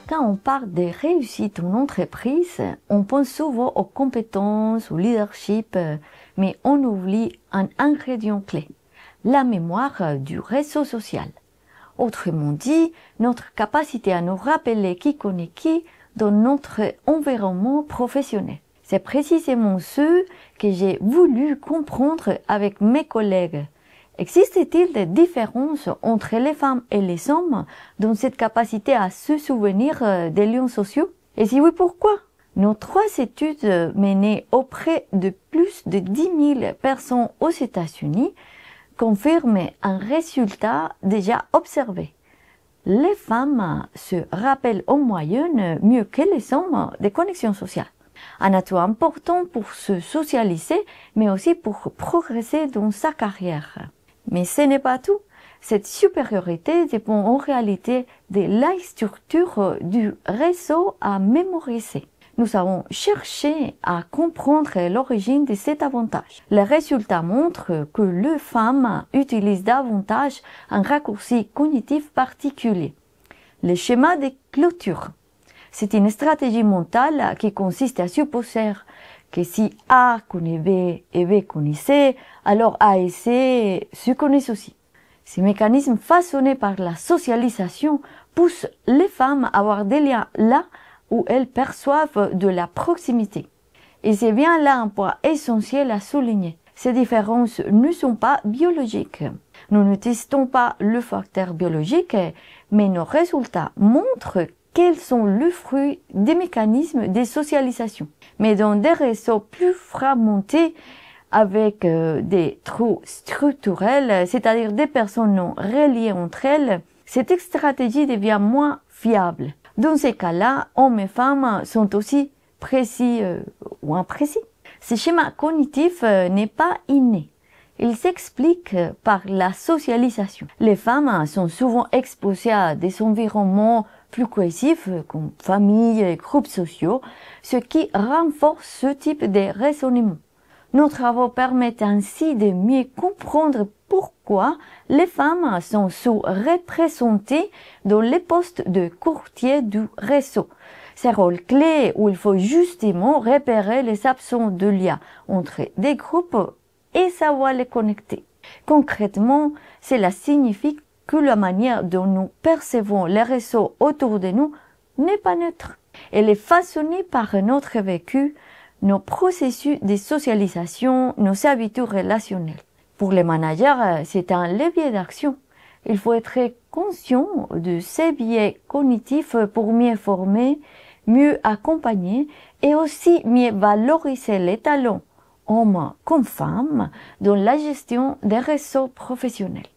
Quand on parle des réussites en entreprise, on pense souvent aux compétences, au leadership, mais on oublie un ingrédient clé, la mémoire du réseau social. Autrement dit, notre capacité à nous rappeler qui connaît qui dans notre environnement professionnel. C'est précisément ce que j'ai voulu comprendre avec mes collègues. Existe-t-il des différences entre les femmes et les hommes dans cette capacité à se souvenir des liens sociaux? Et si oui, pourquoi? Nos 3 études menées auprès de plus de 10 000 personnes aux États-Unis confirment un résultat déjà observé. Les femmes se rappellent en moyenne mieux que les hommes des connexions sociales. Un atout important pour se socialiser, mais aussi pour progresser dans sa carrière. Mais ce n'est pas tout. Cette supériorité dépend en réalité de la structure du réseau à mémoriser. Nous avons cherché à comprendre l'origine de cet avantage. Les résultats montrent que les femmes utilisent davantage un raccourci cognitif particulier, le schéma de clôture. C'est une stratégie mentale qui consiste à supposer que si A connaît B et B connaît C, alors A et C se connaissent aussi. Ces mécanismes façonnés par la socialisation poussent les femmes à avoir des liens là où elles perçoivent de la proximité. Et c'est bien là un point essentiel à souligner. Ces différences ne sont pas biologiques. Nous ne testons pas le facteur biologique, mais nos résultats montrent quels sont le fruit des mécanismes de socialisation. Mais dans des réseaux plus fragmentés, avec des trous structurels, c'est-à-dire des personnes non reliées entre elles, cette stratégie devient moins fiable. Dans ces cas-là, hommes et femmes sont aussi précis ou imprécis. Ce schéma cognitif n'est pas inné. Il s'explique par la socialisation. Les femmes sont souvent exposées à des environnements plus cohésifs comme famille et groupes sociaux, ce qui renforce ce type de raisonnement. Nos travaux permettent ainsi de mieux comprendre pourquoi les femmes sont sous-représentées dans les postes de courtier du réseau. Ces rôles clés où il faut justement repérer les absences de lien entre des groupes et savoir les connecter. Concrètement, cela signifie que la manière dont nous percevons les réseaux autour de nous n'est pas neutre. Elle est façonnée par notre vécu, nos processus de socialisation, nos habitudes relationnelles. Pour les managers, c'est un levier d'action. Il faut être conscient de ces biais cognitifs pour mieux former, mieux accompagner et aussi mieux valoriser les talents, hommes comme femmes, dans la gestion des réseaux professionnels.